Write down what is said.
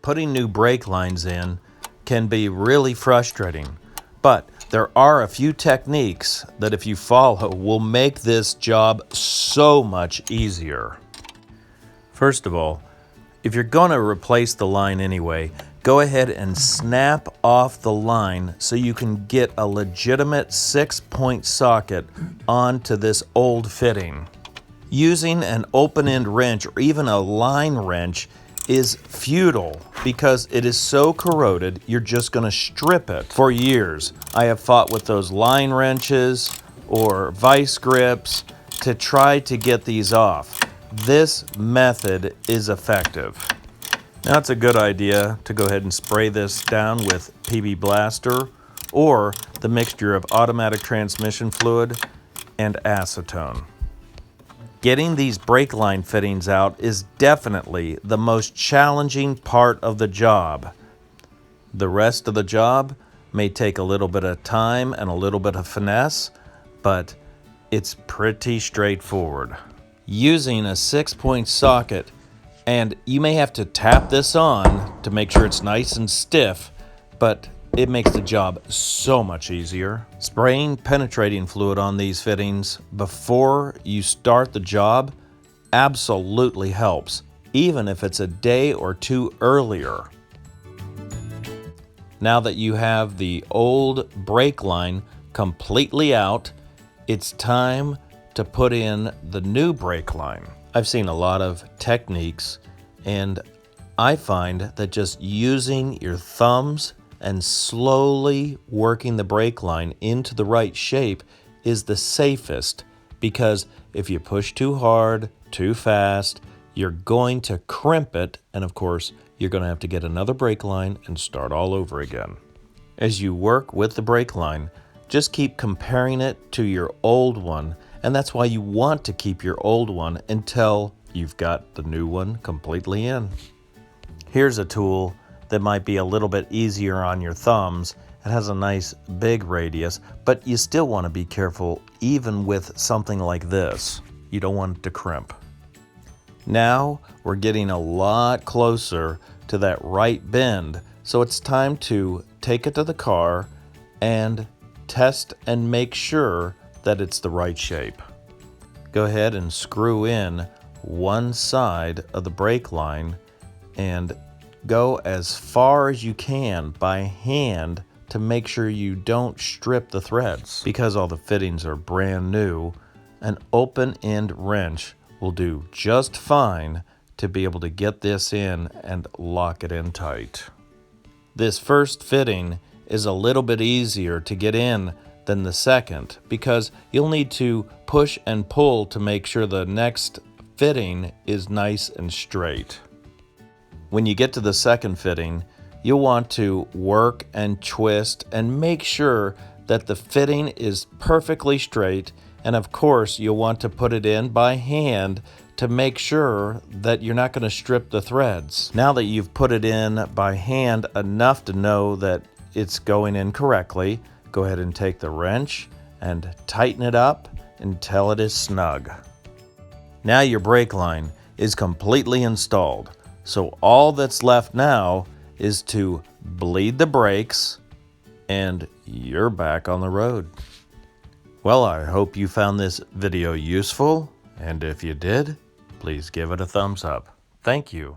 putting new brake lines in can be really frustrating, but there are a few techniques that if you follow will make this job so much easier. First of all, if you're going to replace the line anyway, go ahead and snap off the line so you can get a legitimate 6-point socket onto this old fitting. Using an open-end wrench or even a line wrench is futile because it is so corroded you're just going to strip it. For years, I have fought with those line wrenches or vice grips to try to get these off. This method is effective. Now it's a good idea to go ahead and spray this down with PB Blaster or the mixture of automatic transmission fluid and acetone. Getting these brake line fittings out is definitely the most challenging part of the job. The rest of the job may take a little bit of time and a little bit of finesse, but it's pretty straightforward. Using a 6-point socket, and you may have to tap this on to make sure it's nice and stiff, but it makes the job so much easier. Spraying penetrating fluid on these fittings before you start the job absolutely helps, even if it's a day or two earlier. Now that you have the old brake line completely out, it's time to put in the new brake line. I've seen a lot of techniques, and I find that just using your thumbs and slowly working the brake line into the right shape is the safest, because if you push too hard, too fast, you're going to crimp it, and of course, you're going to have to get another brake line and start all over again. As you work with the brake line, just keep comparing it to your old one, and that's why you want to keep your old one until you've got the new one completely in. Here's a tool that might be a little bit easier on your thumbs. It has a nice big radius, but you still want to be careful even with something like this. You don't want it to crimp. Now we're getting a lot closer to that right bend, so it's time to take it to the car and test and make sure that it's the right shape. Go ahead and screw in one side of the brake line and go as far as you can by hand to make sure you don't strip the threads. Because all the fittings are brand new, an open-end wrench will do just fine to be able to get this in and lock it in tight. This first fitting is a little bit easier to get in than the second because you'll need to push and pull to make sure the next fitting is nice and straight. When you get to the second fitting, you'll want to work and twist and make sure that the fitting is perfectly straight, and of course you'll want to put it in by hand to make sure that you're not going to strip the threads. Now that you've put it in by hand enough to know that it's going in correctly, go ahead and take the wrench and tighten it up until it is snug. Now your brake line is completely installed. So all that's left now is to bleed the brakes and you're back on the road. Well, I hope you found this video useful, and if you did, please give it a thumbs up. Thank you.